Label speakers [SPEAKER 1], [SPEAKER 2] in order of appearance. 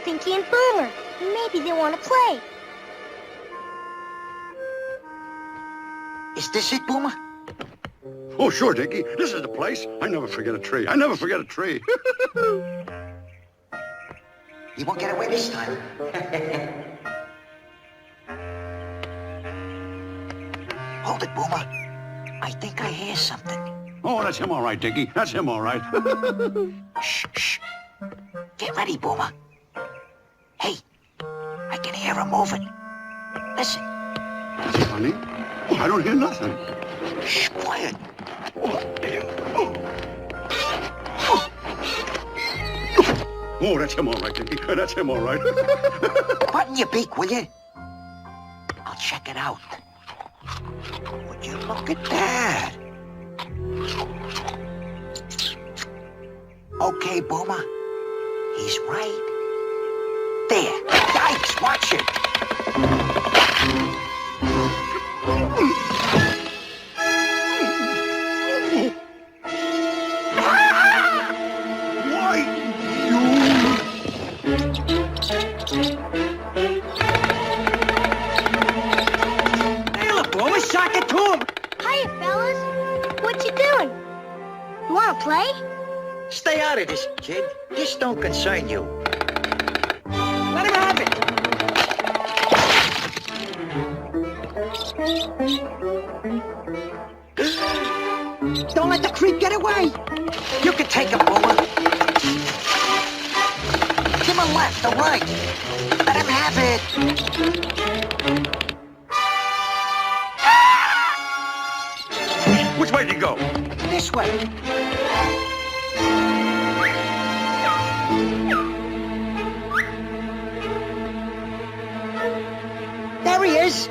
[SPEAKER 1] Pinky and Boomer. Maybe they want to play.
[SPEAKER 2] Is this it, Boomer?
[SPEAKER 3] Oh, sure, Dickie. This is the place. I never forget a tree. I never forget a tree.
[SPEAKER 2] You won't get away this time. Hold it, Boomer. I think I hear something.
[SPEAKER 3] Oh, that's him all right, Dickie. That's him all right.
[SPEAKER 2] Shh, shh. Get ready, Boomer. Hey, I can hear him moving. Listen.
[SPEAKER 3] Honey? Oh, I don't hear nothing.
[SPEAKER 2] Shh, quiet.
[SPEAKER 3] Oh, that's him all right, Dickie. That's him all right.
[SPEAKER 2] Button your beak, will you? I'll check it out. Would you look at that? Okay, Boomer. He's right there. Yikes, watch it.
[SPEAKER 3] Why,
[SPEAKER 2] Hey, look, Boomer, sock it to him.
[SPEAKER 1] Hiya, fellas. What you doing? You want to play?
[SPEAKER 2] Stay out of this, kid. This don't concern you. Let him have it. Don't let the creep get away. You can take him, Boomer. Give him a left, a right. Let him have it.
[SPEAKER 3] which way did he go?
[SPEAKER 2] This way. There he is.